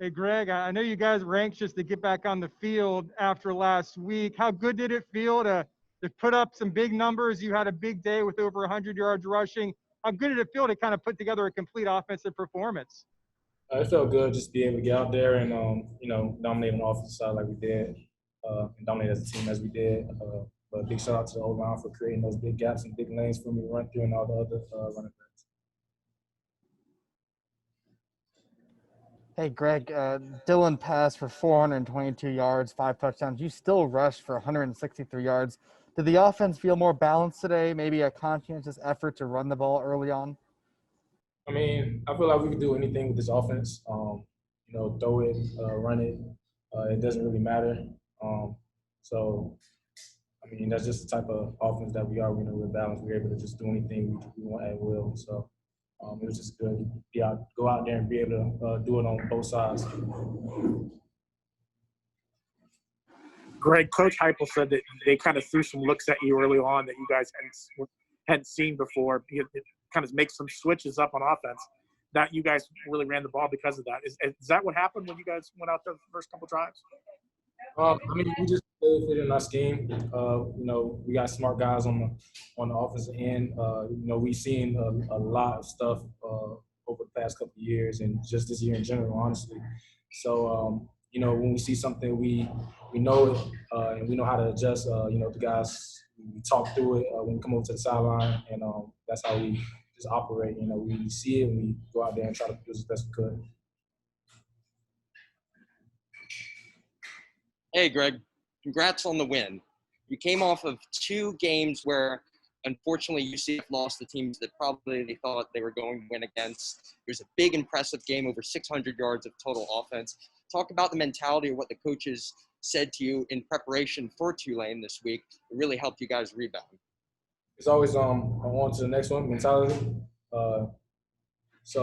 Hey, Greg, I know you guys were anxious to get back on the field after last week. How good did it feel to put up some big numbers? You had a big day with over 100 yards rushing. How good did it feel to kind of put together a complete offensive performance? It felt good just to be able to get out there and dominate on the offensive side like we did, and dominate as a team as we did. But big shout out to the O line for creating those big gaps and big lanes for me to run through and all the other running backs. Hey, Greg, Dylan passed for 422 yards, 5 touchdowns. You still rushed for 163 yards. Did the offense feel more balanced today? Maybe a conscientious effort to run the ball early on? I mean, I feel like we can do anything with this offense. Throw it, run it. It doesn't really matter. So, I mean, that's just the type of offense that we are. We're balanced. We're able to just do anything we want at will. So, it was just good to go out there and be able to do it on both sides. Greg, Coach Heupel said that they kind of threw some looks at you early on that you guys hadn't seen before. It kind of makes some switches up on offense that you guys really ran the ball because of that. Is that what happened when you guys went out there the first couple drives? I mean, we just fit in our scheme. We got smart guys on the offensive end. We've seen a lot of stuff over the past couple of years and just this year in general, honestly. So, when we see something, we know it and we know how to adjust. The guys, we talk through it when we come over to the sideline, and that's how we just operate. We see it and we go out there and try to do as best we could. Hey, Greg, congrats on the win. You came off of 2 games where, unfortunately, UCF lost the teams that probably they thought they were going to win against. It was a big, impressive game, over 600 yards of total offense. Talk about the mentality of what the coaches said to you in preparation for Tulane this week. It really helped you guys rebound. It's always on to the next one mentality. It's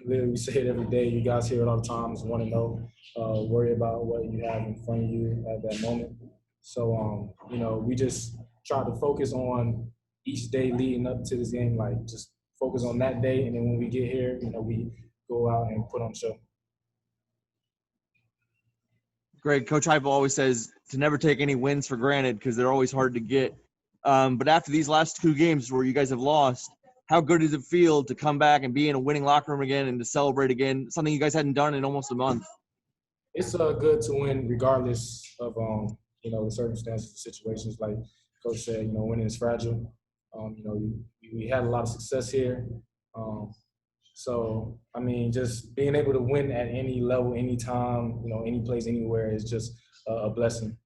literally we say it every day. You guys hear it all the time. It's 1-0. Worry about what you have in front of you at that moment. So, we just try to focus on each day leading up to this game, like just focus on that day. And then when we get here, we go out and put on the show. Greg, Coach Heupel always says to never take any wins for granted because they're always hard to get. But after these last 2 games where you guys have lost, how good does it feel to come back and be in a winning locker room again and to celebrate again, something you guys hadn't done in almost a month? It's good to win regardless of, the circumstances, the situations. Like Coach said, winning is fragile. We had a lot of success here. So, I mean, just being able to win at any level, any time, any place, anywhere is just a blessing.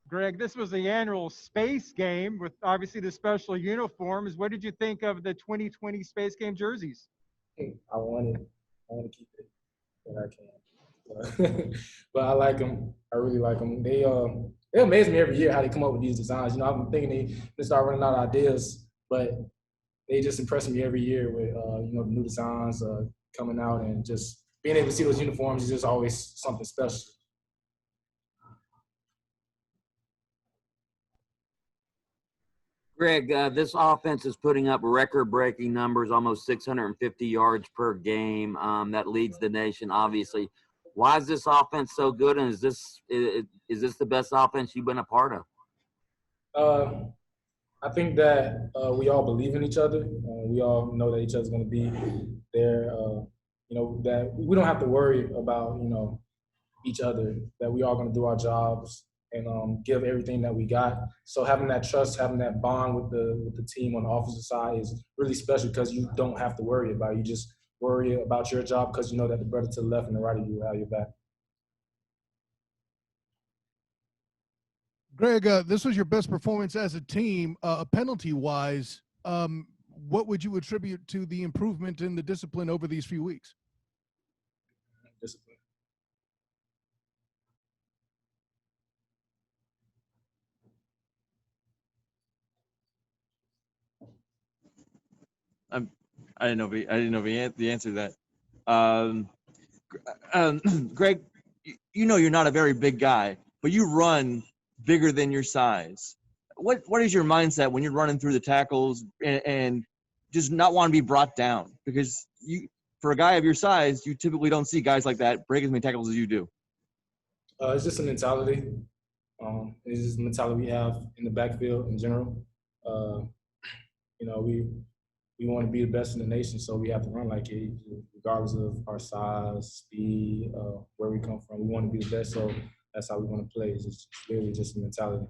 Greg, this was the annual space game with obviously the special uniforms. What did you think of the 2020 space game jerseys? I want to keep it, but I can't. But I like them. I really like them. They amaze me every year how they come up with these designs. I've been thinking they start running out of ideas, but they just impress me every year with the new designs coming out, and just being able to see those uniforms is just always something special. Greg, this offense is putting up record-breaking numbers, almost 650 yards per game. That leads the nation, obviously. Why is this offense so good, and is this the best offense you've been a part of? I think that we all believe in each other. We all know that each other's going to be there. That we don't have to worry about each other. That we all going to do our jobs and give everything that we got. So having that trust, having that bond with the team on the offensive side is really special because you don't have to worry about it. You just worry about your job because you know that the brother to the left and the right of you have your back. Greg, this was your best performance as a team, penalty-wise. What would you attribute to the improvement in the discipline over these few weeks? Discipline. I didn't know the answer to that. Greg, you're not a very big guy, but you run bigger than your size. What is your mindset when you're running through the tackles and just not want to be brought down? Because for a guy of your size, you typically don't see guys like that break as many tackles as you do. It's just a mentality. It's just the mentality we have in the backfield in general. We want to be the best in the nation, so we have to run like it, regardless of our size, speed, where we come from. We want to be the best, so that's how we want to play. It's just really just a mentality.